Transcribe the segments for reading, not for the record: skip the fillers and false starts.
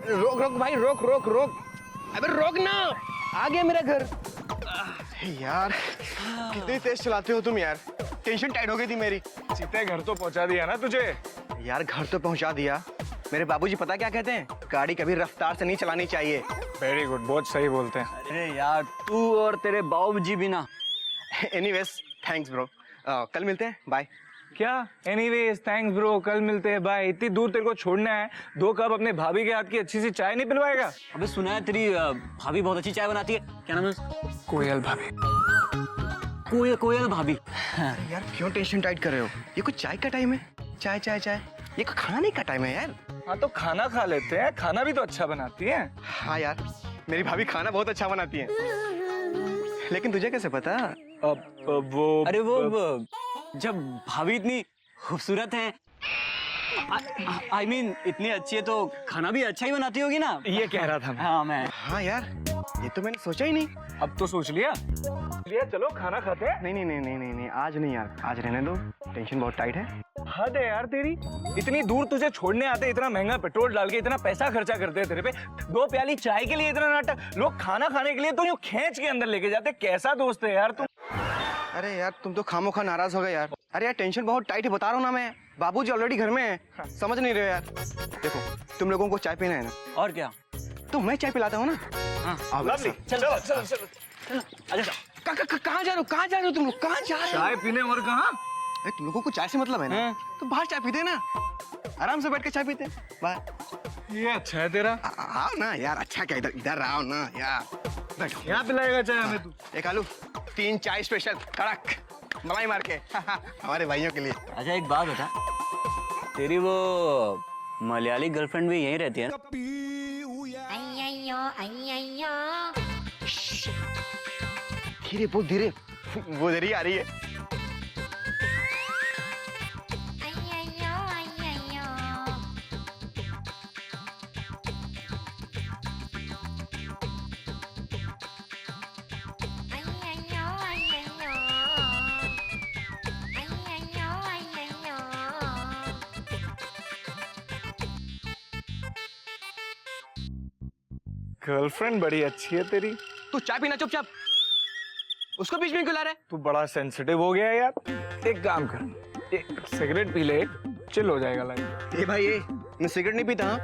रोक रोक भाई, रोक रोक रोक, अबे रोक ना, आ गया मेरा घर। यार कितनी तेज चलाते हो तुम यार, टेंशन टाइट हो गई थी मेरी। सीधे घर तो पहुंचा दिया ना तुझे। यार घर तो पहुंचा दिया, मेरे बाबूजी पता क्या कहते हैं, गाड़ी कभी रफ्तार से नहीं चलानी चाहिए। वेरी गुड, बहुत सही बोलते हैं। अरे यार तू और तेरे बाबूजी भी ना। एनीवेज थैंक्स ब्रो, कल मिलते हैं, बाय। क्या एनीवेज थैंक्स ब्रो, कल मिलते हैं बाय। इतनी दूर तेरे को छोड़ना है, 2 कप अपने भाभी के हाथ की अच्छी सी चाय नहीं पिलवाएगा? अबे सुना है तेरी भाभी बहुत अच्छी चाय बनाती है, क्या नाम है उसका? कोयल भाभी। कोयल भाभी। यार क्यों टेंशन टाइट कर रहे हो, ये कुछ चाय का टाइम है? चाय चाय चाय, ये कोई खाने का टाइम है यार। हाँ तो खाना खा लेते हैं, खाना भी तो अच्छा बनाती है। हाँ यार मेरी भाभी खाना बहुत अच्छा बनाती है, लेकिन तुझे कैसे पता? वो अरे वो जब भाभी इतनी खूबसूरत है, आई मीन इतनी अच्छी है, तो खाना भी अच्छा ही बनाती होगी ना। ये कह रहा था मैं। हाँ मैं। हाँ यार ये तो मैंने सोचा ही नहीं। अब तो सोच लिया। चलो खाना खाते हैं। नहीं नहीं नहीं नहीं नहीं नहीं, आज नहीं यार, आज रहने दो, टेंशन बहुत टाइट है। हद है यार तेरी, इतनी दूर तुझे छोड़ने आते, इतना महंगा पेट्रोल डाल के इतना पैसा खर्चा करते हैं तेरे पे, 2 प्याली चाय के लिए इतना नाटक, लोग खाना खाने के लिए तो यूं खींच के अंदर लेके जाते। कैसा दोस्त है यार तू। अरे यार तुम तो खामोखा नाराज हो गए यार। अरे यार टेंशन बहुत टाइट है, बता रहा हूँ ना मैं, बाबूजी ऑलरेडी घर में है, समझ नहीं रहे हो यार। देखो तुम लोगों को चाय पीना है ना, और क्या। तो मैं चाय पिलाता हूँ ना। हाँ आओ मेरे साथ। चलो चलो चलो। अच्छा कहाँ जा रहे हो, कहाँ जा रहे हो तुम लोग, कहाँ जा रहे हो? चाय पीने और कहाँ? अरे तुम लोगों को चाय से मतलब है ना, हाँ। तो बाहर चाय पीते हैं ना, आराम से बैठ के चाय पीते हैं बाहर। ये अच्छा है तेरा। आओ ना यार, अच्छा क्या, इधर इधर आओ ना यार, बैठो। यहाँ पिलाएगा चाय हमें तू? एक आलू 3 चाय स्पेशल कड़क मलाई मार के हमारे भाइयों के लिए। अच्छा एक बात बता, तेरी वो मलयाली गर्लफ्रेंड भी यहीं रहती है ना? धीरे बहुत धीरे, वो धीरे आ रही है। गर्लफ्रेंड बड़ी अच्छी है तेरी। तू चाय पीना चुपचाप, उसको बीच में क्यों ला रहा है? तू बड़ा सेंसिटिव हो गया यार। एक काम कर, एक सिगरेट पी ले, चिल हो जाएगा लाइफ। ए भाई ए, मैं सिगरेट नहीं पीता। हाँ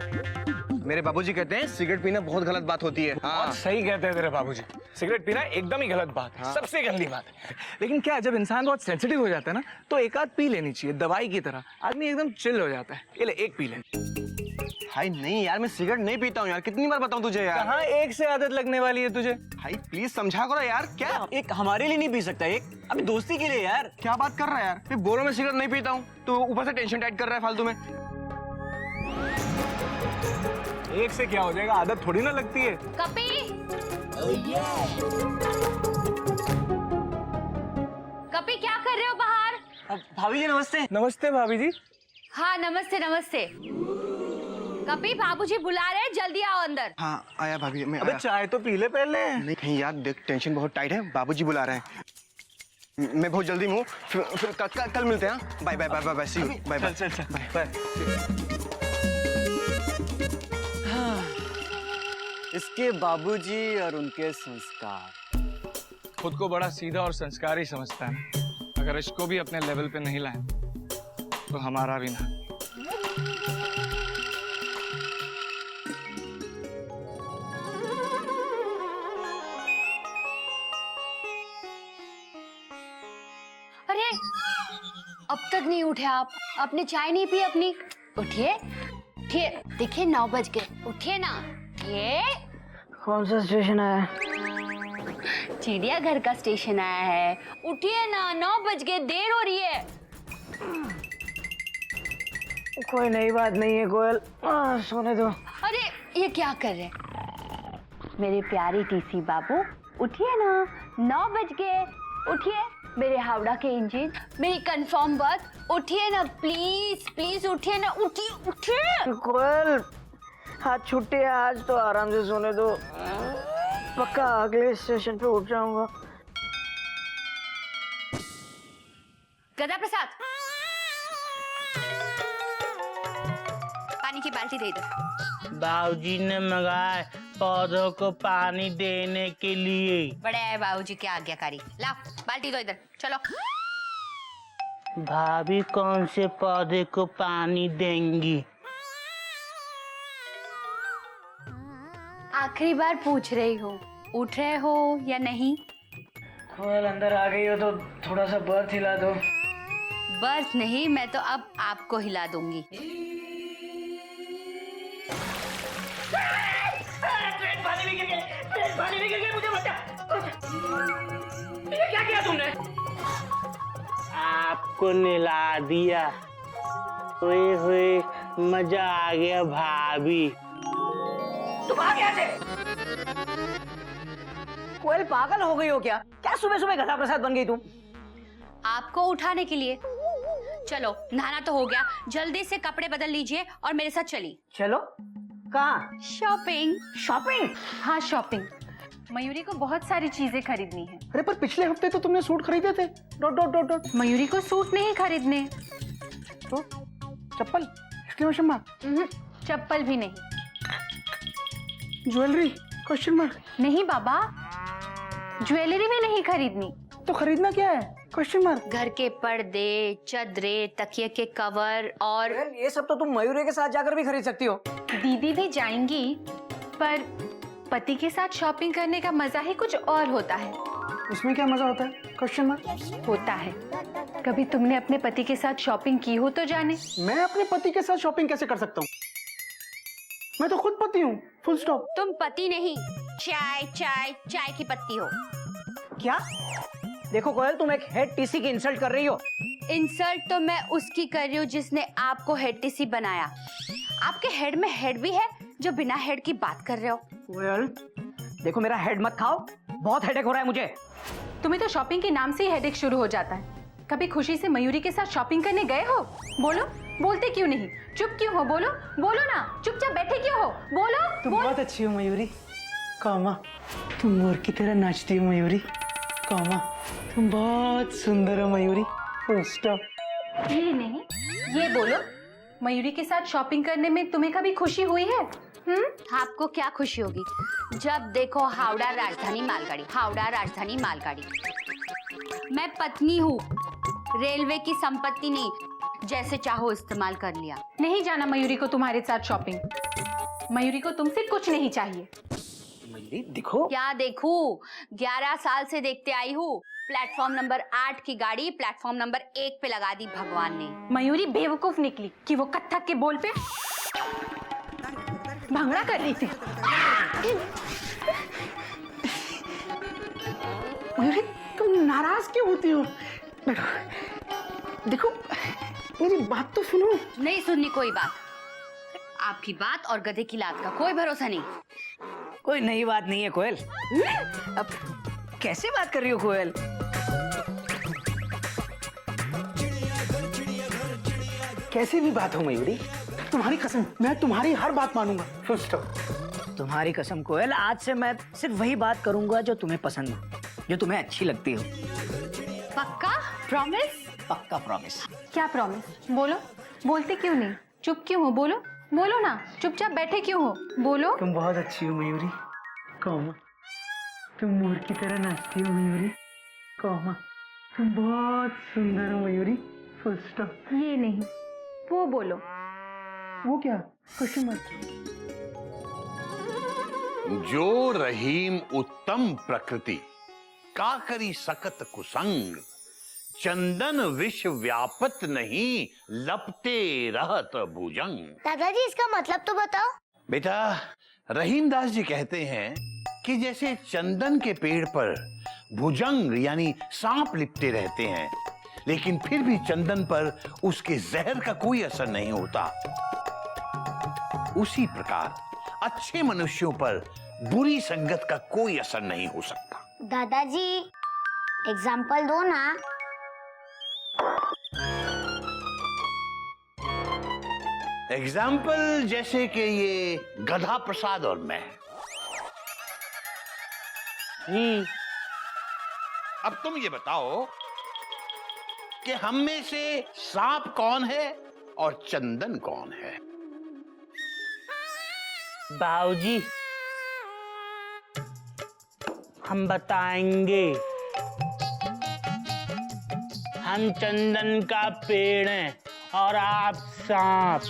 मेरे बाबूजी कहते हैं सिगरेट पीना बहुत गलत बात होती है। हाँ बहुत सही कहते हैं तेरे बाबूजी, सिगरेट पीना एकदम ही गलत बात है, सबसे गंदी बात है। लेकिन क्या, जब इंसान बहुत सेंसिटिव हो जाता है ना, तो एक आध पी लेनी चाहिए, दवाई की तरह, आदमी एकदम चिल हो जाता है। ये ले एक पी ले। भाई नहीं यार, मैं सिगरेट नहीं पीता हूँ यार, कितनी बार बताऊँ तुझे यार। कहाँ एक से आदत लगने वाली है तुझे? भाई प्लीज समझा करो यार। क्या एक हमारे लिए नहीं पी सकता, एक अभी दोस्ती के लिए यार। क्या बात कर रहा है यार, मैं बोलो मैं सिगरेट नहीं पीता हूँ, तो ऊपर से टेंशन टाइट कर रहा है फालतू में। एक से क्या हो जाएगा, आदत थोड़ी ना लगती है। कपी कपी क्या कर रहे हो बाहर? भाभी जी नमस्ते। नमस्ते भाभी जी। हाँ नमस्ते नमस्ते। कपी बाबूजी बुला रहे हैं, जल्दी आओ अंदर। हाँ आया भाभी, मैं अबे आया। चाय तो पी ले पहले। नहीं यार देख, टेंशन बहुत टाइट है, बाबूजी बुला रहे हैं, मैं बहुत जल्दी में हूँ, फिर कल मिलते हैं। Bye bye bye bye bye, see you, bye bye. चल चल चल बाय। इसके बाबूजी और उनके संस्कार। खुद को बड़ा सीधा और संस्कारी समझता है, अगर इसको भी अपने लेवल पे नहीं लाए तो हमारा भी ना। अरे अब तक नहीं उठे आप, आपने चाय नहीं पी अपनी? उठिए उठिए, देखिए 9 बज गए, उठिए ना। ये कौन सा स्टेशन आया? चिड़ियाघर का स्टेशन आया है, उठिए ना, 9 बज गए, देर हो रही है। कोई नई बात नहीं है कोयल, सोने दो। अरे ये क्या कर रहे हैं? मेरे प्यारे टीसी बाबू उठिए ना, 9 बज गए, उठिए। मेरे हावड़ा के इंजन, मेरी कंफर्म बस, उठिए ना प्लीज प्लीज, उठिए ना, उठिए उठिए। कोयल आज छुट्टी है, आज तो आराम से सोने दो, पक्का अगले स्टेशन पे उठ जाऊंगा। गदा प्रसाद, पानी की बाल्टी दे दो। बाबूजी ने मंगाए पौधों को पानी देने के लिए। बड़े आए बाबूजी के आज्ञाकारी। ला बाल्टी दो इधर, चलो। भाभी कौन से पौधे को पानी देंगी? आखिरी बार पूछ रही हो, उठ रहे हो या नहीं? कोयल अंदर आ गई हो तो थोड़ा सा बर्थ हिला दो। बस नहीं, मैं तो अब आपको हिला दूंगी। क्या किया तुमने? आपको नहला दिया। हुए हुए मजा आ गया भाभी। तुम आ गया थे? कोयल पागल हो गई हो क्या? क्या सुबह सुबह गधा प्रसाद बन गई तुम? आपको उठाने के लिए। चलो नहाना तो हो गया, जल्दी से कपड़े बदल लीजिए और मेरे साथ चलिए। चलो कहाँ? शॉपिंग। शॉपिंग? हाँ शॉपिंग। मयूरी को बहुत सारी चीजें खरीदनी है। अरे पर पिछले हफ्ते तो तुमने सूट खरीदे थे। Dot dot dot dot. Mayuri को सूट नहीं खरीदने। तो चप्पल, एक्सक्लेमेशन मार्क। चप्पल भी नहीं। Jewellery, question mark. नहीं बाबा, ज्वेलरी भी नहीं खरीदनी। तो खरीदना क्या है? Question mark. घर के पर्दे, चादरें, तकिए के कवर और ये सब तो तुम मयूरी के साथ जाकर भी खरीद सकती हो। दीदी भी जाएंगी, पर पति के साथ शॉपिंग करने का मजा ही कुछ और होता है। इसमें क्या मजा होता है? Question mark. होता है। कभी तुमने अपने पति के साथ शॉपिंग की हो तो जाने। मैं अपने पति के साथ शॉपिंग कैसे कर सकता हूँ? मैं तो खुद पति हूँ, फुल स्टॉप। तुम पति नहीं, चाय चाय चाय की पत्ती हो। क्या? देखो कोयल, तुम एक हेड टीसी की इंसल्ट कर रही हो। इंसल्ट तो मैं उसकी कर रही हूँ जिसने आपको हेड टीसी बनाया। आपके हेड में हेड भी है जो बिना हेड की बात कर रहे हो। कोयल देखो, मेरा हेड मत खाओ, बहुत हेडेक हो रहा है मुझे। तुम्हें तो शॉपिंग के नाम से ही हेडेक शुरू हो जाता है। कभी खुशी से मयूरी के साथ शॉपिंग करने गए हो? बोलो, बोलते क्यों नहीं? चुप क्यों हो? बोलो बोलो ना, चुपचाप बैठे क्यों हो? बोलो। तुम बोल। बहुत अच्छी हो मयूरी। कामा, तुम मोर की तरह नाचती हो मयूरी। कामा, तुम बहुत सुंदर हो मयूरी। Full stop. ये नहीं, ये बोलो, मयूरी के साथ शॉपिंग करने में तुम्हें कभी खुशी हुई है? आपको क्या खुशी होगी? जब देखो हावड़ा राजधानी मालगाड़ी, हावड़ा राजधानी मालगाड़ी। मैं पत्नी हूँ, रेलवे की संपत्ति नहीं, जैसे चाहो इस्तेमाल कर लिया। नहीं जाना मयूरी को तुम्हारे साथ शॉपिंग। मयूरी को तुमसे कुछ नहीं चाहिए। मयूरी देखो। क्या देखूं? 11 साल से देखते आई हूँ। प्लेटफॉर्म नंबर 8 की गाड़ी प्लेटफॉर्म नंबर 1 पे लगा दी भगवान ने। मयूरी बेवकूफ निकली कि वो कत्थक के बोल पे भांगड़ा कर रही थी। मयूरी, तुम नाराज क्यों होती हो? बैठो। देखो, मेरी बात तो सुनो। नहीं सुननी कोई बात। आपकी बात और गधे की लात का कोई भरोसा नहीं। कोई नई बात नहीं है कोयल। अब कैसे बात कर रही हो कोयल? कैसी भी बात हो मयूरी, तुम्हारी कसम, मैं तुम्हारी हर बात मानूंगा। Full stop. तुम्हारी कसम कोयल, आज से मैं सिर्फ वही बात करूंगा जो तुम्हें पसंद हो, जो तुम्हें अच्छी लगती हो। पक्का? प्रॉमिस? पक्का प्रॉमिस। क्या प्रॉमिस? बोलो, बोलते क्यों नहीं? चुप क्यों हो? बोलो बोलो ना, चुपचाप बैठे क्यों हो? बोलो। तुम बहुत अच्छी हो मयूरी। कामा, तुम मोर की तरह नाचती हो मयूरी। कामा, तुम बहुत सुंदर हो मयूरी। Full stop. ये नहीं, वो बोलो। वो क्या? Question mark. जो रहीम उत्तम प्रकृति का करी सकत कुसंग, चंदन विष व्यापत नहीं, लपटे रहत भुजंग। दादाजी इसका मतलब तो बताओ। बेटा, रहीम दास जी कहते हैं कि जैसे चंदन के पेड़ पर भुजंग यानी सांप लिपटे रहते हैं, लेकिन फिर भी चंदन पर उसके जहर का कोई असर नहीं होता, उसी प्रकार अच्छे मनुष्यों पर बुरी संगत का कोई असर नहीं हो सकता। दादाजी एग्जाम्पल दो ना। एग्जाम्पल जैसे कि ये गधा प्रसाद और मैं। अब तुम ये बताओ कि हम में से सांप कौन है और चंदन कौन है? बाबूजी, हम बताएंगे। हम चंदन का पेड़ हैं और आप सांप।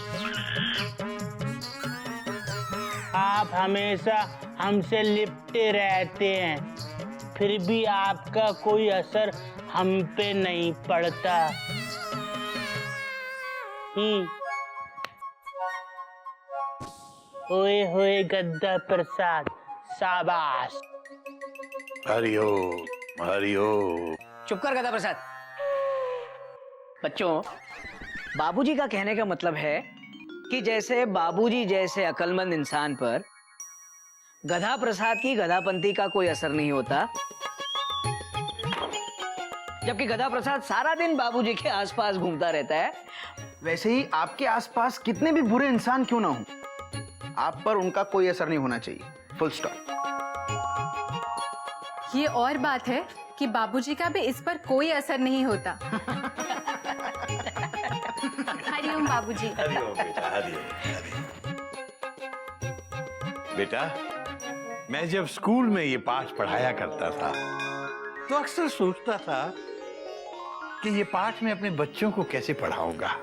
आप हमेशा हमसे लिपटे रहते हैं, फिर भी आपका कोई असर हम पे नहीं पड़ता। ओए होए गद्दा प्रसाद, शाबाश। हरिओम हरिओम। चुप कर गदा प्रसाद। बच्चों, बाबूजी का कहने का मतलब है कि जैसे बाबूजी जैसे अक्लमंद इंसान पर गधा प्रसाद की गधापंथी का कोई असर नहीं होता, जबकि गधा प्रसाद सारा दिन बाबूजी के आसपास घूमता रहता है, वैसे ही आपके आसपास कितने भी बुरे इंसान क्यों ना हो, आप पर उनका कोई असर नहीं होना चाहिए। Full stop. ये और बात है कि बाबूजी का भी इस पर कोई असर नहीं होता। हरिओम बाबूजी। हरिओम बेटा, हरिओम। बेटा, मैं जब स्कूल में ये पाठ पढ़ाया करता था तो अक्सर सोचता था कि ये पाठ मैं अपने बच्चों को कैसे पढ़ाऊंगा,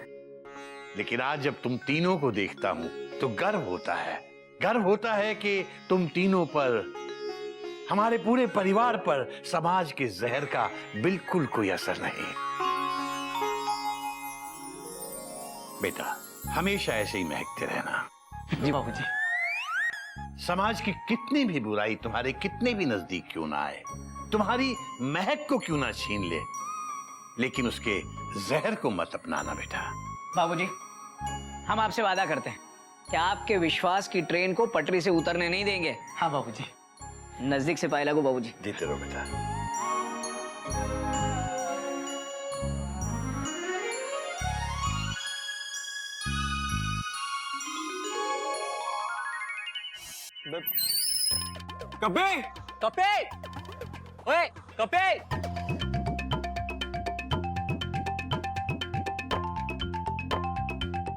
लेकिन आज जब तुम तीनों को देखता हूं तो गर्व होता है। गर्व होता है कि तुम तीनों पर, हमारे पूरे परिवार पर समाज के जहर का बिल्कुल कोई असर नहीं। बेटा, हमेशा ऐसे ही महकते रहना। जी बाबूजी। समाज की कितनी भी बुराई तुम्हारे कितने भी नजदीक क्यों ना आए, तुम्हारी महक को क्यों ना छीन ले, लेकिन उसके जहर को मत अपनाना बेटा। बाबूजी, हम आपसे वादा करते हैं कि आपके विश्वास की ट्रेन को पटरी से उतरने नहीं देंगे। हाँ बाबूजी। नजदीक से पाए लगो बाबूजी। जीते रहो बेटा। कपे, कपे, ओए कपे।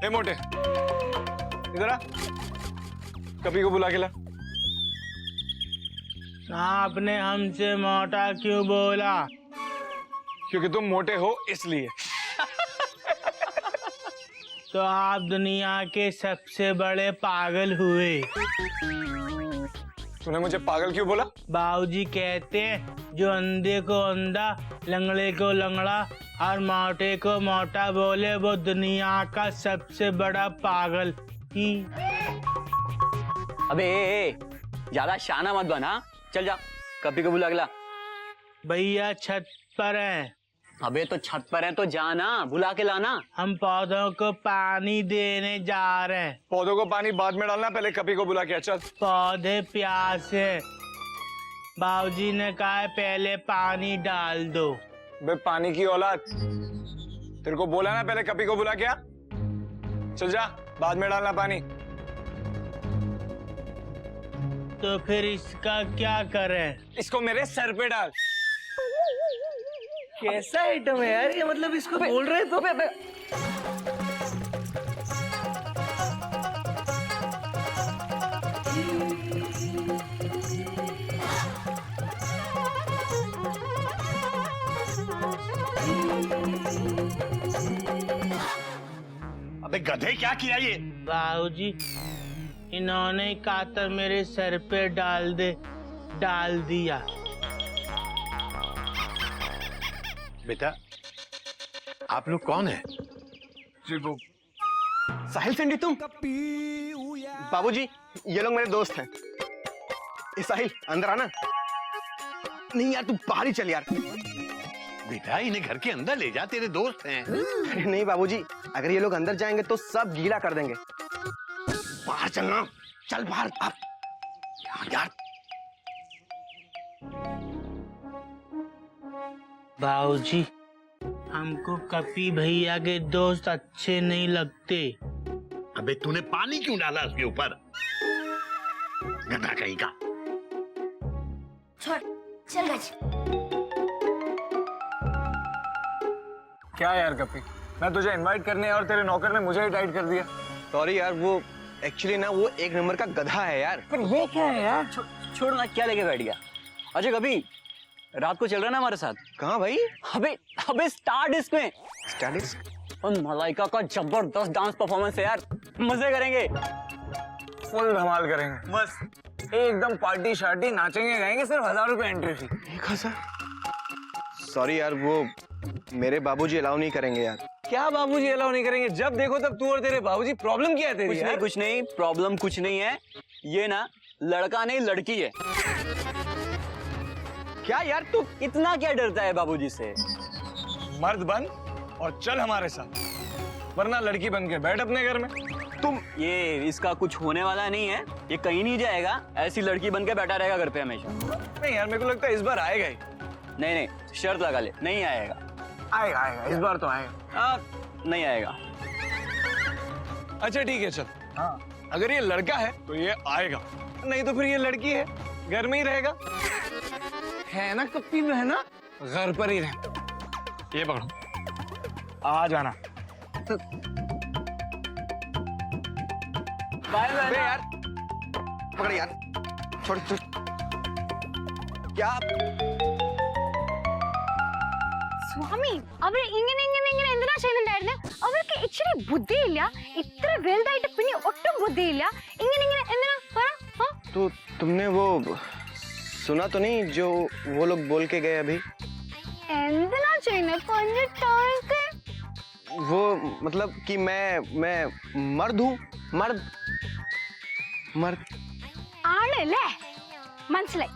ए मोटे, इधर आ। कपी को बुला के ला। आपने हमसे मोटा क्यों बोला? क्योंकि तुम मोटे हो इसलिए। तो आप दुनिया के सबसे बड़े पागल हुए। तूने मुझे पागल क्यों बोला? बाबूजी कहते हैं जो अंधे को अंधा, लंगड़े को लंगड़ा और मोटे को मोटा बोले वो दुनिया का सबसे बड़ा पागल ही। अबे ज्यादा शाना मत बना, चल जा कपी को बुला के ला। भैया छत पर हैं। अबे तो छत पर है तो जाना, बुला के लाना। हम पौधों को पानी देने जा रहे हैं। पौधों को पानी बाद में डालना, पहले कपी को बुला के आ। चल। पौधे प्यासे, बाबूजी ने कहा है पहले पानी डाल दो। बे पानी की औलाद, तेरे को बोला ना पहले कपी को बुला के आ। चल जा, बाद में डालना पानी। तो फिर इसका क्या करें? इसको मेरे सर पे डाल। कैसा आइटम है यार ये, मतलब इसको बोल रहे तो। अबे गधे, क्या किया ये? बाबूजी, इन्होंने कातर मेरे सर पे डाल दिया। बेटा, आप लोग कौन हैं? साहिल सिंडी तुम? बाबूजी, ये लोग मेरे दोस्त हैं। ए साहिल, अंदर आना। नहीं यार, तू बाहर ही चल यार। बेटा, इन्हें घर के अंदर ले जा, तेरे दोस्त हैं। अरे नहीं बाबूजी, अगर ये लोग अंदर जाएंगे तो सब गीला कर देंगे। बाहर चलना, चल बाहर। आप यार। बाबूजी, हमको कपी भैया के दोस्त अच्छे नहीं लगते। अबे तूने पानी क्यों डाला उसके ऊपर? गधा कहीं का। छोड़, चल गज। क्या यार कपी, मैं तुझे इनवाइट करने और तेरे नौकर ने मुझे ही टाइट कर दिया। सॉरी यार, वो एक्चुअली ना वो एक नंबर का गधा है यार। पर ये क्या है यार? छोड़ ना, क्या लेके बैठ गया? अच्छा कभी रात को चल रहा है ना हमारे साथ? कहाँ भाई? अबे अबे स्टार डिस्क में। स्टडीज? और मलाइका का जबरदस्त डांस परफॉर्मेंस है यार, मजे करेंगे। फुल धमाल करेंगे बस, एकदम पार्टी शार्टी, नाचेंगे गाएंगे, सिर्फ 1000 रुपए एंट्री फी। 1000? सॉरी यार, वो मेरे बाबूजी अलाउ नहीं करेंगे यार। क्या बाबूजी अलाउ नहीं करेंगे? जब देखो तब तू और तेरे बाबूजी। प्रॉब्लम क्या है तेरी? कुछ नहीं, प्रॉब्लम कुछ नहीं है। ये ना लड़का नहीं लड़की है। क्या यार तू इतना क्या डरता है बाबूजी से? मर्द बन और चल हमारे साथ, वरना लड़की बन के बैठ अपने घर में। तुम ये इसका कुछ होने वाला नहीं है, ये कहीं नहीं जाएगा, ऐसी लड़की बन के बैठा रहेगा घर पे हमेशा। नहीं यार, मेरे को लगता है इस बार आएगा ही। नहीं, शर्त लगा ले, नहीं आएगा। आएगा, इस बार तो आएगा। नहीं आएगा। अच्छा ठीक है, चल। अगर ये लड़का है तो ये आएगा, नहीं तो फिर ये लड़की है, घर में ही रहेगा। है ना कप्पी बहना, घर पर ही रहे। ये पकड़ो, आ जाना। बाय अबे यार पकड़ यार, छोड़ छोड़। क्या സ്വാമി അവർ ഇങ്ങനെ എന്തിനാ ചെയ്യുന്നുണ്ടായിരുന്നെ? അവർക്ക് ഇച്ചിരി ബുദ്ധിയില്ല, ഇത്ര വലുതായിട്ട് പിന്നെ ഒട്ടും ബുദ്ധിയില്ല. ഇങ്ങനെ എന്തിനാ പറ? तो तुमने वो सुना तो नहीं जो वो लोग बोल के गए अभी? എന്തിനാ ചെയ്യുന്നത്? കൊഞ്ഞിട്ടോൾക്ക് वो मतलब कि मैं मर्द हूँ, मर्द। ആണല്ലേ? മനസ്സിലായി.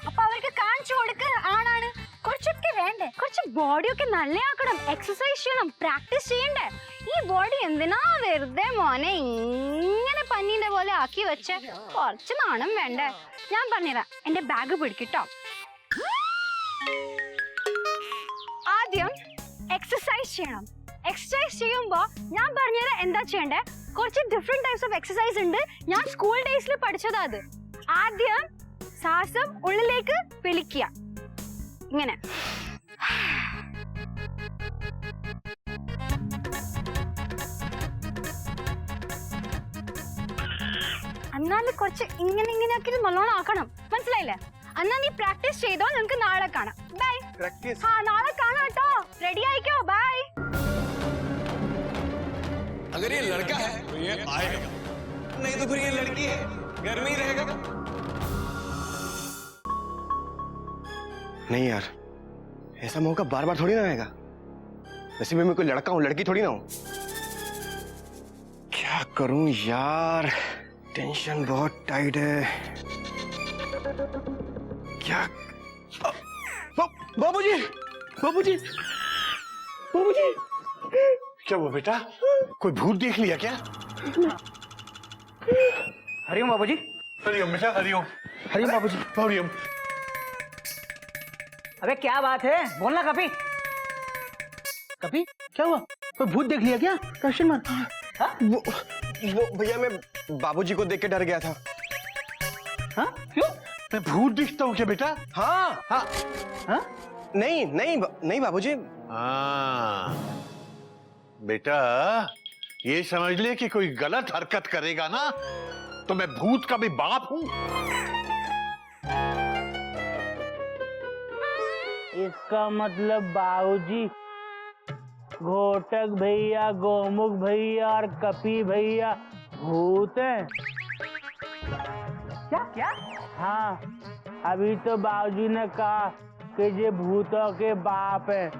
അപ്പൊ അവർക്ക് കാണിച്ചു കൊടുക്ക ആണാണ്. കുറച്ചൊക്കെ വേണ്ടേ? കുറച്ച് ബോഡിയൊക്കെ നല്ലയാക്കണം, എക്സസൈസ് ചെയ്യണം, പ്രാക്ടീസ് ചെയ്യണ്ടേ? ഈ ബോഡി എന്തിനാ വെറുതെ മോനെ ഇങ്ങനെ പന്നീന്റെ പോലെ ആക്കി വെച്ച്? കുറച്ച് നാണം വേണ്ടേ? ഞാൻ പറഞ്ഞുതരാം, എന്റെ ബാഗ് പിടിക്കട്ടോ. ആദ്യം എക്സസൈസ് ചെയ്യണം. എക്സസൈസ് ചെയ്യുമ്പോ ഞാൻ പറഞ്ഞുതരാം എന്താ ചെയ്യണ്ടേ. കുറച്ച് ഡിഫറെന്റ് ടൈപ്സ് ഓഫ് എക്സസൈസ് ഉണ്ട്, ഞാൻ സ്കൂൾ ഡേയ്സിൽ പഠിച്ചതാ അത്. ആദ്യം ശ്വാസം ഉള്ളിലേക്ക് വലിക്കുക, ഇങ്ങനെ. എന്നാലും കുറച്ച് ഇങ്ങനെയൊക്കെ നല്ലോണം ആക്കണം, മനസ്സിലായില്ലേ? എന്നാ നീ പ്രാക്ടീസ് ചെയ്തോ, നമുക്ക് നാളെ കാണാം. ബൈ. प्रैक्टिस? നാളെ കാണാം കേട്ടോ. റെഡി ആയിക്കോ. ബൈ. अगर ये लड़का है तो ये आएगा, नहीं तो फिर ये लड़की है, घर में ही रहेगा। नहीं यार, ऐसा मौका बार बार थोड़ी ना आएगा। वैसे भी मैं कोई लड़का हूँ, लड़की थोड़ी ना हूँ। क्या करूं यार, टेंशन बहुत टाइट है। क्या बाबूजी, बाबूजी, बाबूजी। क्या वो बेटा, कोई भूत देख लिया क्या? हरिओम बाबूजी। हरिओम बेटा, हरिओम। हरिओम बाबूजी। हरिओम। अबे क्या बात है, बोलना कभी। कभी क्या हुआ? कोई भूत देख लिया क्या? Question mark. वो भैया, मैं बाबूजी को देख के डर गया था। हाँ क्यों? मैं भूत दिखता हूँ क्या बेटा? हाँ हाँ हाँ नहीं बाबूजी। हाँ बेटा, ये समझ ले कि कोई गलत हरकत करेगा ना तो मैं भूत का भी बाप हूँ। इसका मतलब बाबूजी घोटक भैया, गोमुख भैया और कपी भैया भूत हैं। क्या? हाँ, अभी तो बाबूजी ने कहा कि ये भूतों के बाप हैं,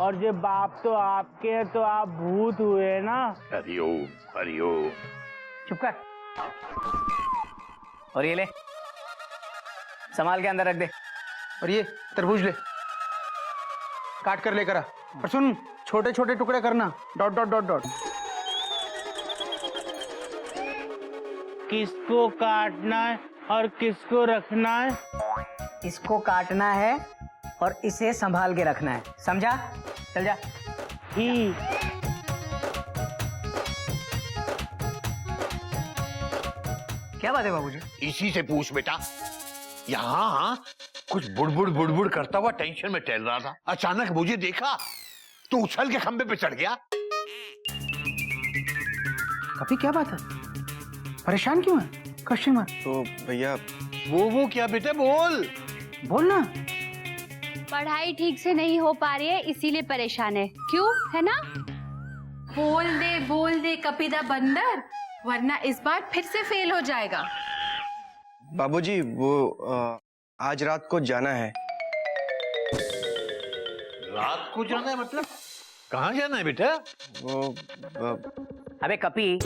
और ये बाप तो आपके हैं, तो आप भूत हुए ना। हरिओम, हरिओम। चुप कर। और ये ले, संभाल के अंदर रख दे। और ये तरबूज ले, काट कर लेकर आ। और सुन, छोटे छोटे टुकड़े करना, डॉट डॉट डॉट डॉट। किसको काटना है और किसको रखना है? इसको काटना है और इसे संभाल के रखना है, समझा? चल जा। ठीक। क्या बात है बाबूजी? इसी से पूछ बेटा। यहाँ कुछ बुड़बुड़ करता हुआ टेंशन में टहल रहा था, अचानक मुझे देखा तो उछल के खंबे पे चढ़ गया। कभी क्या बात है? परेशान क्यों है? Question mark. तो भैया वो क्या बेटा, बोल। बोलना। पढ़ाई ठीक से नहीं हो पा रही है इसीलिए परेशान है, क्यों है ना? बोल दे कपिदा बंदर, वरना इस बार फिर से फेल हो जाएगा। बाबूजी वो आज रात को जाना है। रात को जाना है मतलब? कहाँ जाना है बेटा? वो अबे कपी,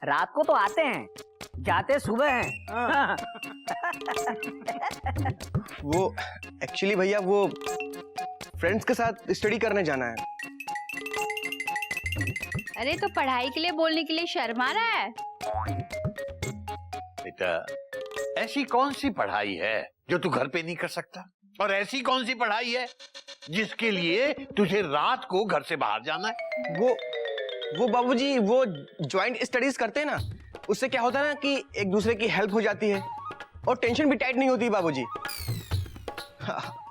रात को तो आते हैं, जाते सुबह हैं। वो एक्चुअली भैया वो फ्रेंड्स के साथ स्टडी करने जाना है। अरे तो पढ़ाई के लिए बोलने के लिए शर्मा रहा है? बेटा ऐसी कौन सी पढ़ाई है जो तू घर पे नहीं कर सकता, और ऐसी कौन सी पढ़ाई है जिसके लिए तुझे रात को घर से बाहर जाना है? वो बाबूजी वो ज्वाइंट स्टडीज करते हैं ना, उससे क्या होता है ना कि एक दूसरे की हेल्प हो जाती है और टेंशन भी टाइट नहीं होती बाबूजी।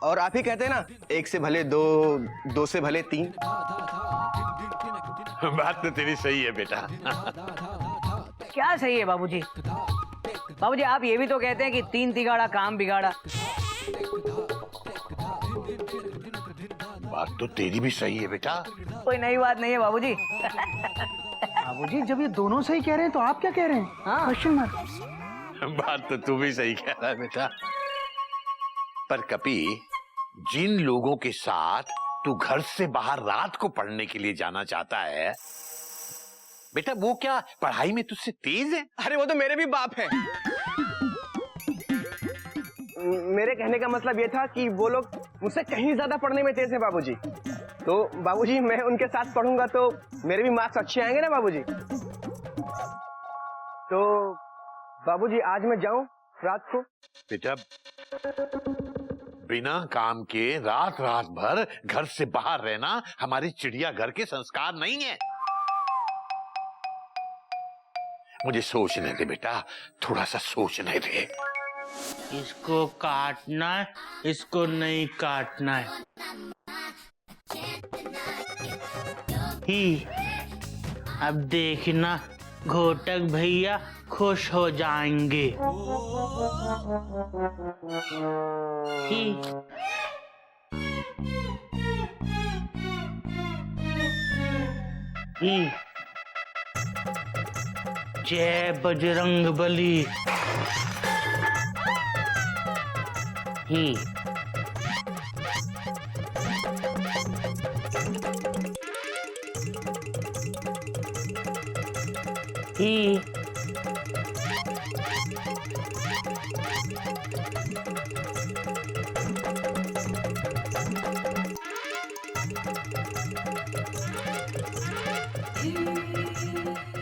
और आप ही कहते हैं ना, एक से भले दो, दो से भले तीन। बात तो तेरी सही है बेटा। क्या सही है बाबूजी? बाबूजी आप ये भी तो कहते हैं कि 3 तिगाड़ा काम बिगाड़ा। बात तो तेरी भी सही है बेटा। कोई नई बात नहीं है बाबूजी। बाबूजी जब ये दोनों सही कह रहे हैं तो आप क्या कह रहे हैं? हाँ। Question mark. बात तो तू भी सही कह रहा है बेटा। पर कपी, जिन लोगों के साथ तू घर से बाहर रात को पढ़ने के लिए जाना चाहता है बेटा, वो क्या पढ़ाई में तुझसे तेज है? अरे वो तो मेरे भी बाप हैं। मेरे कहने का मतलब ये था कि वो लोग मुझसे कहीं ज्यादा पढ़ने में तेज हैं बाबूजी। तो बाबूजी मैं उनके साथ पढ़ूंगा तो मेरे भी मार्क्स अच्छे आएंगे ना बाबूजी। तो बाबूजी आज मैं जाऊं रात को? बेटा बिना काम के रात रात भर घर से बाहर रहना हमारे चिड़ियाघर के संस्कार नहीं है। मुझे सोचने दे बेटा, थोड़ा सा सोचने दे। इसको काटना है, इसको नहीं काटना है। ही अब देखना घोटक भैया खुश हो जाएंगे। ही ही जय बजरंग बली। ही ही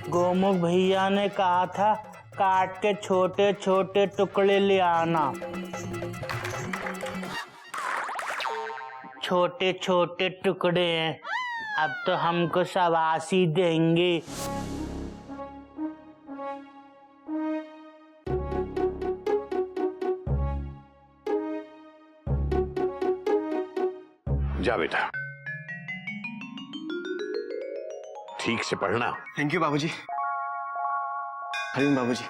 गोमुख भैया ने कहा था काट के छोटे छोटे टुकड़े ले आना। छोटे छोटे टुकड़े हैं, अब तो हमको शाबाशी देंगे। जा बेटा, ठीक से पढ़ना। थैंक यू बाबूजी। हरिओम बाबूजी।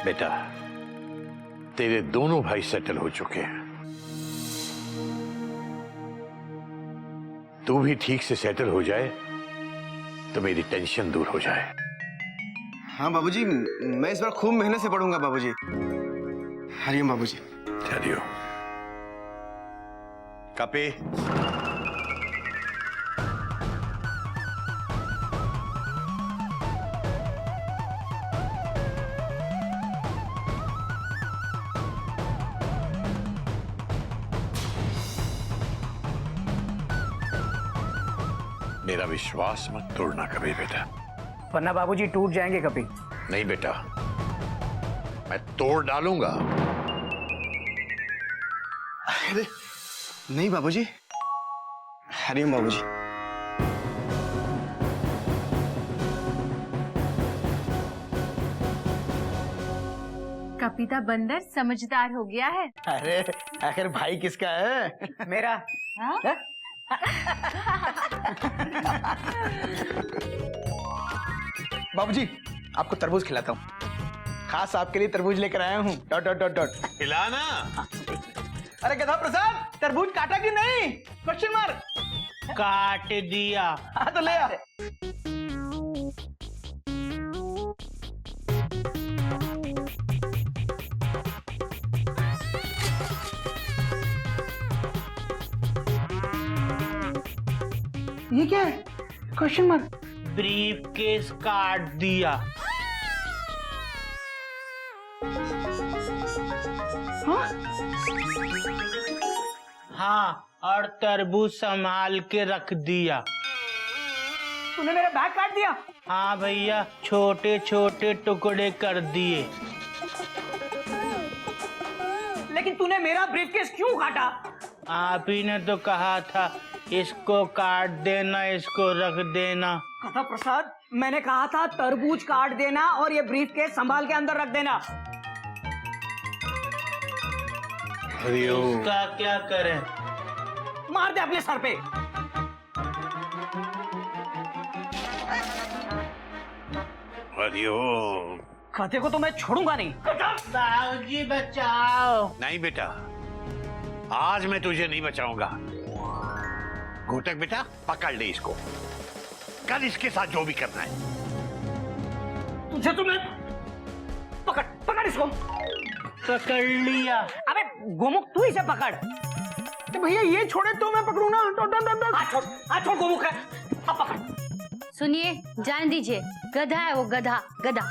बेटा तेरे दोनों भाई सेटल हो चुके हैं, तू भी ठीक से सेटल हो जाए तो मेरी टेंशन दूर हो जाए। हाँ बाबूजी, मैं इस बार खूब मेहनत से पढ़ूंगा बाबूजी। हरिओम बाबूजी। हरिओम। कपे, मेरा विश्वास मत तोड़ना कभी बेटा, वरना बाबूजी टूट जाएंगे कभी। नहीं बेटा, मैं तोड़ डालूंगा। अरे नहीं बाबूजी। हरिओम बाबूजी। कपिता बंदर समझदार हो गया है। अरे आखिर भाई किसका है? मेरा बाबूजी आपको तरबूज खिलाता हूँ, खास आपके लिए तरबूज लेकर आया हूँ। Dot dot dot dot. खिलाना। अरे गधा प्रसाद, तरबूज काटा कि नहीं? Question mark. काट दिया। हाँ तो ले आ। ये क्या है? Question mark. ब्रीफ केस काट दिया। हाँ, और तरबूज संभाल के रख दिया। तूने मेरा बैग काट दिया? हाँ भैया, छोटे छोटे टुकड़े कर दिए। लेकिन तूने मेरा ब्रीफकेस क्यों काटा? आप ही ने तो कहा था इसको काट देना, इसको रख देना। कथा प्रसाद, मैंने कहा था तरबूज काट देना और ये ब्रीफकेस संभाल के अंदर रख देना। इसका क्या करें? मार दे अपने सर पे। हरिओम। कथे को तो मैं छोड़ूंगा नहीं। बाबूजी बचाओ। नहीं बेटा, आज मैं तुझे नहीं बचाऊंगा। घोटक बेटा पकड़ ले इसको, कल इसके साथ जो भी करना है। तुझे तो मैं पकड़ पकड़ इसको। पकड़ लिया। अबे गोमुख, तू इसे पकड़। तो भैया ये छोड़े तो मैं पकड़ू ना। Dot dot dot. हाथ छोड़ गोमुख है। अब पकड़। सुनिए, जान दीजिए, गधा है वो, गधा गधा।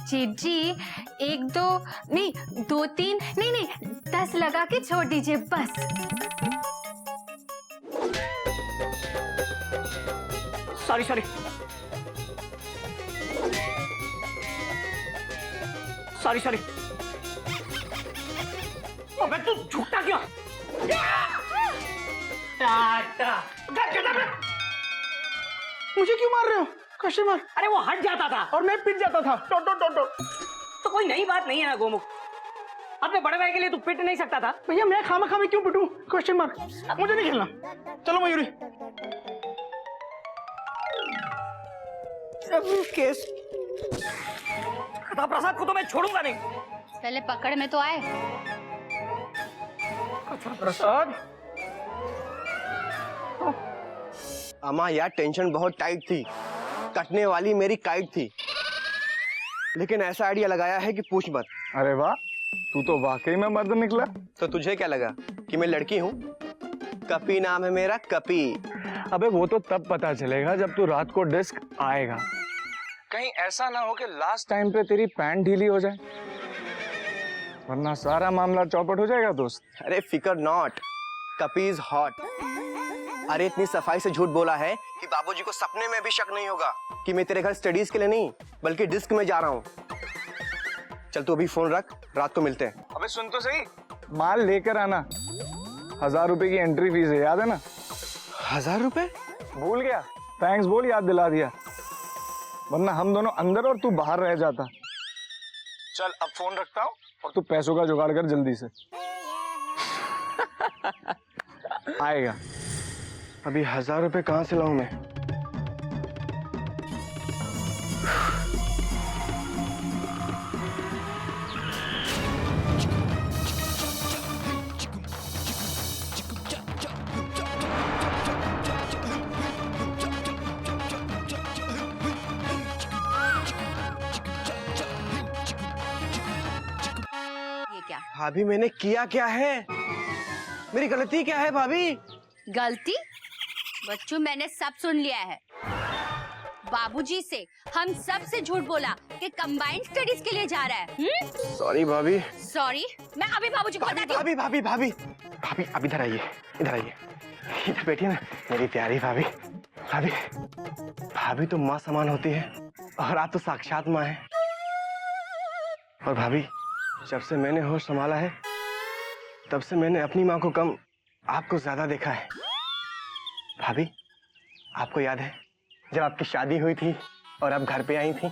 जीत जी, 1 2 नहीं 2 3 नहीं 10 लगा के छोड़ दीजिए बस। Sorry sorry sorry sorry. अबे तू झुकता क्यों? टाटा। मुझे क्यों मार रहे हो? Question mark. अरे वो हट जाता था और मैं पिट जाता था। Dot dot dot dot. तो कोई नई बात नहीं है ना गोमुख। अपने बड़े भाई के लिए तू पिट नहीं सकता था? भैया मैं खामा खामा क्यों पिटूं? Question mark. मुझे नहीं खेलना। चलो मयूरी। केस कथा प्रसाद को तो मैं छोड़ूंगा नहीं। पहले पकड़ में तो आए। प्रसाद। अम्मा यार, टेंशन बहुत टाइट थी, कटने वाली मेरी काइट थी, लेकिन ऐसा आइडिया लगाया है कि पूछ मत। अरे वाह, तू तो वाकई में मर्द निकला। तो तुझे क्या लगा कि मैं लड़की हूँ? कपी नाम है मेरा, कपी। अबे वो तो तब पता चलेगा जब तू रात को डिस्क आएगा। कहीं ऐसा ना हो कि लास्ट टाइम पे तेरी पैंट ढीली हो जाए, वरना सारा मामला चौपट हो जाएगा दोस्त। अरे फिकर नॉट, कपी इज हॉट। अरे इतनी सफाई से झूठ बोला है कि बाबूजी को सपने में भी शक नहीं होगा कि मैं तेरे घर स्टडीज के लिए नहीं बल्कि डिस्क में जा रहा हूँ। चल तू अभी फोन रख, रात को मिलते हैं। अबे सुन तो सही, माल लेकर आना। 1000 रुपए की एंट्री फीस है, याद है ना? 1000 रुपए? भूल गया? थैंक्स बोल, याद दिला दिया, वरना हम दोनों अंदर और तू बाहर रह जाता। चल अब फोन रखता हूँ और तू पैसों का जुगाड़ कर जल्दी से। आएगा। अभी 1000 रुपए कहाँ से लाऊं मैं? ये क्या भाभी मैंने किया क्या है? मेरी गलती क्या है भाभी? गलती? बच्चों, मैंने सब सुन लिया है। बाबूजी से हम सब से झूठ बोला कि कंबाइंड स्टडीज के लिए जा रहा है। सॉरी भाभी। सॉरी, मैं अभी बाबूजी को बताती हूँ। भाभी भाभी भाभी भाभी अब इधर आइए, इधर आइए, इधर बैठिए ना मेरी प्यारी भाभी। भाभी भाभी तो माँ समान होती है और आप तो साक्षात माँ है। और भाभी, जब से मैंने होश संभाला है तब से मैंने अपनी माँ को कम आपको ज्यादा देखा है। भाभी आपको याद है जब आपकी शादी हुई थी और आप घर पे आई थी,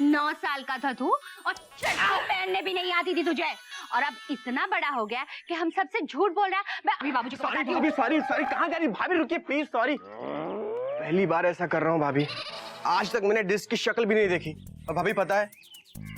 9 साल का था तू और चड्डी पहनने भी नहीं आती थी तुझे, और अब इतना बड़ा हो गया कि हम सबसे झूठ बोल रहा है। मैं अभी बाबूजी को बताती हूँ। सॉरी सॉरी, कहाँ जा रही भाभी? रुकिए प्लीज, सॉरी। पहली बार ऐसा कर रहा हूँ भाभी, आज तक मैंने डिस्क की शक्ल भी नहीं देखी। और भाभी पता है,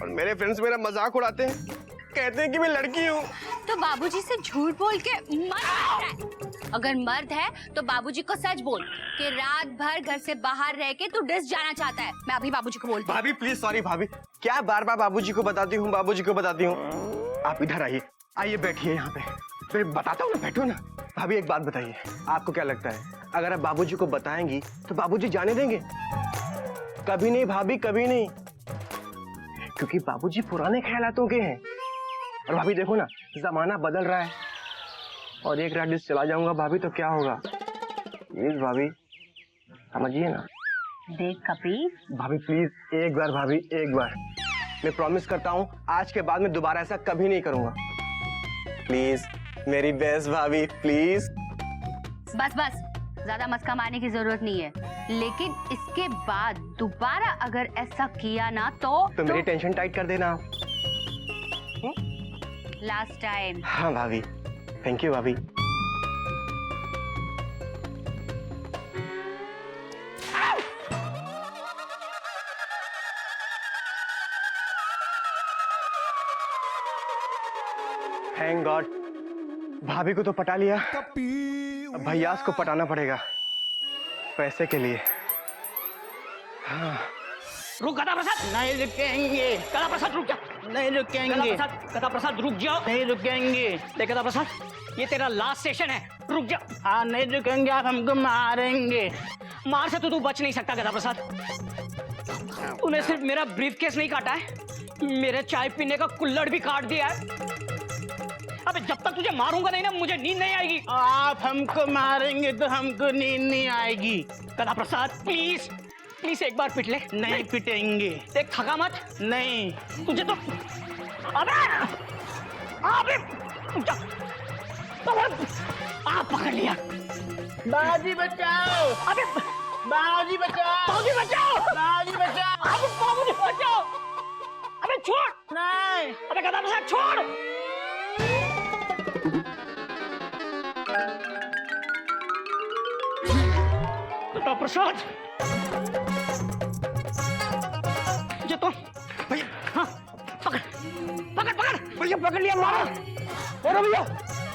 और मेरे फ्रेंड्स मेरा मजाक उड़ाते हैं, कहते हैं कि मैं लड़की हूँ। तो बाबूजी से झूठ बोल के मर्द है। अगर मर्द है तो बाबूजी को सच बोल कि रात भर घर से बाहर रह के तू डिस्क जाना चाहता है। मैं अभी बाबूजी को बोलती हूँ। भाभी प्लीज, सॉरी भाभी, क्या बार बार बाबूजी को बताती हूँ, बाबूजी को बताती हूँ। आप इधर आइए, आइए बैठिए यहाँ पे, मैं बताता हूँ ना, बैठो ना। भाभी एक बात बताइए, आपको क्या लगता है अगर आप बाबूजी को बताएंगी तो बाबूजी जाने देंगे? कभी नहीं भाभी, कभी नहीं, क्योंकि बाबूजी पुराने ख्यालातों के हैं। और भाभी देखो ना, जमाना बदल रहा है, और एक रात डिस्क चला जाऊंगा भाभी तो क्या होगा? प्लीज भाभी समझिए ना। देख कपिल, भाभी प्लीज एक बार, भाभी एक बार, मैं प्रॉमिस करता हूँ आज के बाद मैं दोबारा ऐसा कभी नहीं करूंगा। प्लीज मेरी बेस्ट भाभी, प्लीज। बस बस, ज्यादा मस्का मारने की जरूरत नहीं है, लेकिन इसके बाद दोबारा अगर ऐसा किया ना तो मेरी टेंशन टाइट कर देना। Last time. हाँ भाभी, थैंक यू भाभी। थैंक गॉड, भाभी को तो पटा लिया, अब भैयास को पटाना पड़ेगा पैसे के लिए। हाँ। रुक गदा प्रसाद, नहीं रुकेंगे, गदा प्रसाद रुक जा। नहीं रुकेंगे, गदा प्रसाद रुक जाओ। नहीं रुकेंगे। देख गदा प्रसाद, ये तेरा लास्ट सेशन है, रुक जा। हाँ नहीं रुकेंगे, आप हमको मारेंगे। मार से तो तू बच नहीं सकता गदा प्रसाद। तूने सिर्फ मेरा ब्रीफकेस नहीं काटा है, मेरे चाय पीने का कुल्हड़ भी काट दिया है। अबे जब तक तुझे मारूंगा नहीं ना, मुझे नींद नहीं आएगी। आप हमको मारेंगे तो हमको नींद नहीं आएगी। गदा प्रसाद प्लीज, प्लीज एक बार पिट ले। नहीं पिटेंगे। देख थका मत। नहीं। तुझे तो अबे अबे आप पकड़ लिया। बाजी बचाओ, अबे बाजी बचाओ, बाबूजी बचाओ, बाजी बचाओ। अबे बाबूजी बचाओ। अबे छोड़। नहीं। अबे गदा प्रसाद छोड़। गदा प्रसाद ये तो भैया, हाँ पकड़ पकड़ पकड़ भैया, पकड़ लिया, मारो मारो भैया।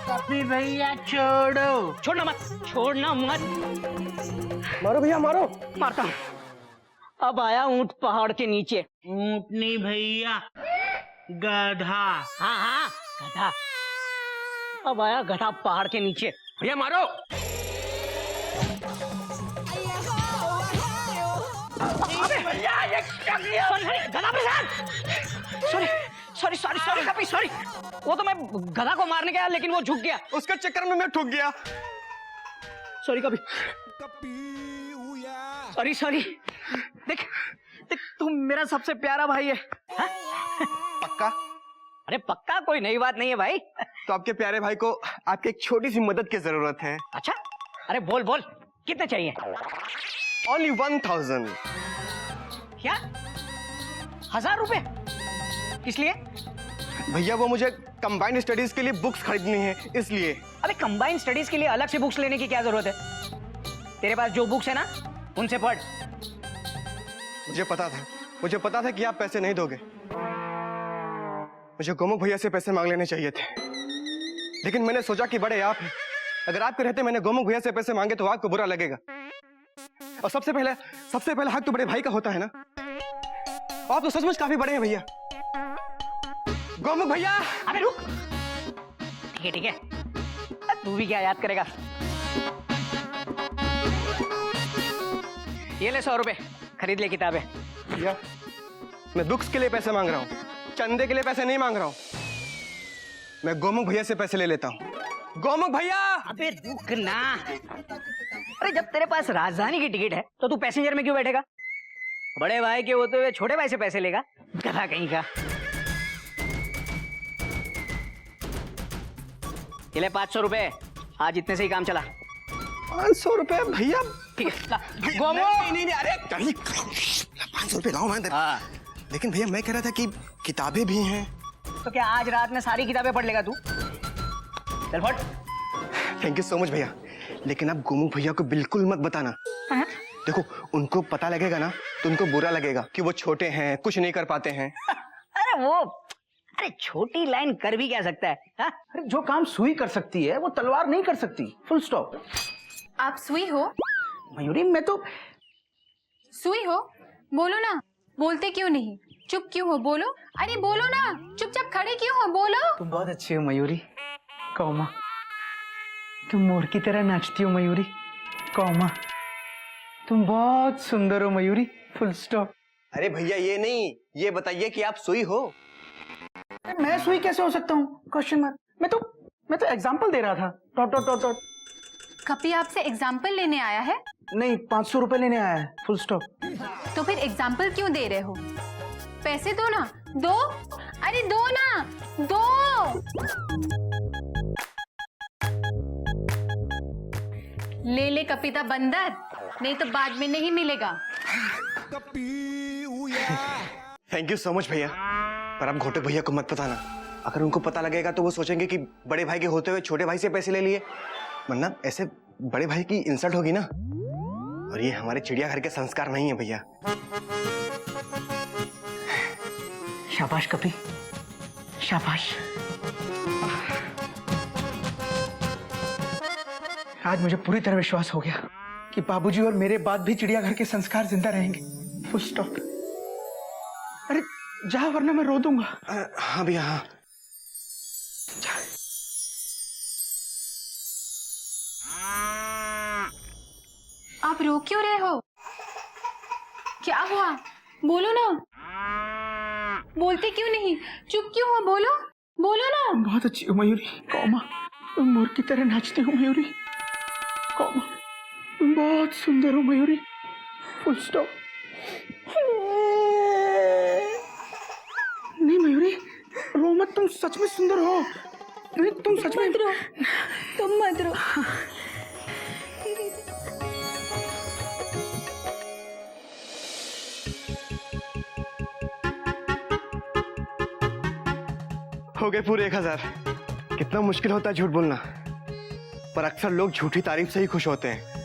कपी भैया छोड़ो। छोड़ना मत, छोड़ना मत। मारो भैया, मारो। मारता हूँ। अब आया ऊंट पहाड़ के नीचे। ऊँटनी भैया, गधा। हाँ हाँ गधा। अब आया गधा पहाड़ के नीचे। भैया मारो। अबे भैया ये क्या किया? गधा प्रसाद। सॉरी सॉरी सॉरी कपी, सॉरी। वो तो मैं गधा को मारने गया लेकिन वो झुक गया, उसके चक्कर में मैं ठुक गया। सॉरी कपी, सॉरी सॉरी। देख देख, तुम मेरा सबसे प्यारा भाई है। हा? पक्का? अरे पक्का, कोई नई बात नहीं है भाई। तो आपके प्यारे भाई को आपकी एक छोटी सी मदद की जरूरत है। अच्छा, अरे बोल बोल, कितने चाहिए? Only 1000। क्या? 1000 रुपए? किस लिए? भैया वो मुझे कंबाइंड स्टडीज के लिए बुक्स खरीदनी है, इसलिए। अबे कंबाइंड स्टडीज के लिए अलग से बुक्स लेने की क्या जरूरत है? तेरे पास जो बुक्स है ना, उनसे पढ़। मुझे पता था कि आप पैसे नहीं दोगे। मुझे गोमुख भैया से पैसे मांग लेने चाहिए थे, लेकिन मैंने सोचा कि बड़े आप हैं, अगर आपके रहते मैंने गोमुख भैया से पैसे मांगे तो आपको बुरा लगेगा। और सबसे पहले हक तो बड़े भाई का होता है ना। आप तो सचमुच काफी बड़े हैं भैया। गोमुख भैया। अबे रुक। ठीक है, तू भी क्या याद करेगा। ये ले 100 रुपए, खरीद ले किताबें। भैया मैं बुक्स के लिए पैसे मांग रहा हूँ, चंदे के लिए पैसे नहीं मांग रहा हूँ। मैं गोमुख भैया से पैसे ले लेता हूँ। गोमुख भैया। अबे रुक ना। अरे जब तेरे पास राजधानी की टिकट है तो तू पैसेंजर में क्यों बैठेगा? बड़े भाई के होते हुए छोटे भाई से पैसे लेगा, गधा कहीं का। ये ले 500 रुपए, आज इतने से ही काम चला। 500 रुपए भैया? ठीक है, ला। गोमुख। नहीं, अरे 500 रुपए लाओ। मैं हाँ, लेकिन भैया मैं कह रहा था कि किताबें भी हैं। तो क्या आज रात में सारी किताबें पढ़ लेगा तू? चल फट। थैंक यू सो मच भैया, लेकिन आप गोमू भैया को बिल्कुल मत बताना। देखो उनको पता लगेगा ना तो उनको बुरा लगेगा कि वो छोटे हैं, कुछ नहीं कर पाते हैं। अरे छोटी लाइन कर भी क्या सकता है? हाँ? अरे जो काम सुई कर सकती है वो तलवार नहीं कर सकती, फुल स्टॉप। आप सुई हो? मयूरी मैं तो सुई हो? बोलो ना, बोलते क्यों नहीं? चुप क्यों हो? बोलो, अरे बोलो ना, चुपचाप खड़े क्यों हो? बोलो। तुम बहुत अच्छी हो मयूरी। कौमा तुम मोर की तरह नाचती हो मयूरी। कौमा तुम बहुत सुंदर हो मयूरी, फुल स्टॉप। अरे भैया ये नहीं, ये बताइए कि आप सुई हो। मैं सुई कैसे हो सकता हूँ? Question mark. मैं तो एग्जांपल दे रहा था। Dot dot dot dot. कपी आपसे एग्जाम्पल लेने आया है? नहीं, 500 रुपए लेने आया है, फुल स्टॉप। तो फिर एग्जाम्पल क्यों दे रहे हो? पैसे दो ना, दो, अरे दो ना, दो। ले ले कपिता बंदर, नहीं तो बाद में नहीं मिलेगा। थैंक यू सो मच भैया, पर आप घोटक भैया को मत बताना। अगर उनको पता लगेगा तो वो सोचेंगे कि बड़े भाई के होते हुए छोटे भाई से पैसे ले लिए, वरना ऐसे बड़े भाई की इंसल्ट होगी ना। और ये हमारे चिड़ियाघर के संस्कार नहीं है भैया। शाबाश कपी, शाबाश। आज मुझे पूरी तरह विश्वास हो गया कि बाबूजी और मेरे बाद भी चिड़ियाघर के संस्कार जिंदा रहेंगे, फुल स्टॉप। अरे जा वरना मैं रो दूंगा। हाँ भैया हाँ। आप रो क्यों रहे हो? क्या हुआ? बोलो ना, बोलते क्यों नहीं? चुप क्यों हो? बोलो, बोलो ना। तुम बहुत अच्छी हो मयूरी। कौमा तुम मोर की तरह नाचती हो मयूरी। कौमा तुम बहुत सुंदर हो मयूरी, फुल स्टॉप। नहीं मयूरी रो मत, तुम सच में सुंदर हो। नहीं तुम सच में। तुम मत रो। हो गए पूरे 1000। कितना मुश्किल होता है झूठ बोलना, पर अक्सर लोग झूठी तारीफ से ही खुश होते हैं।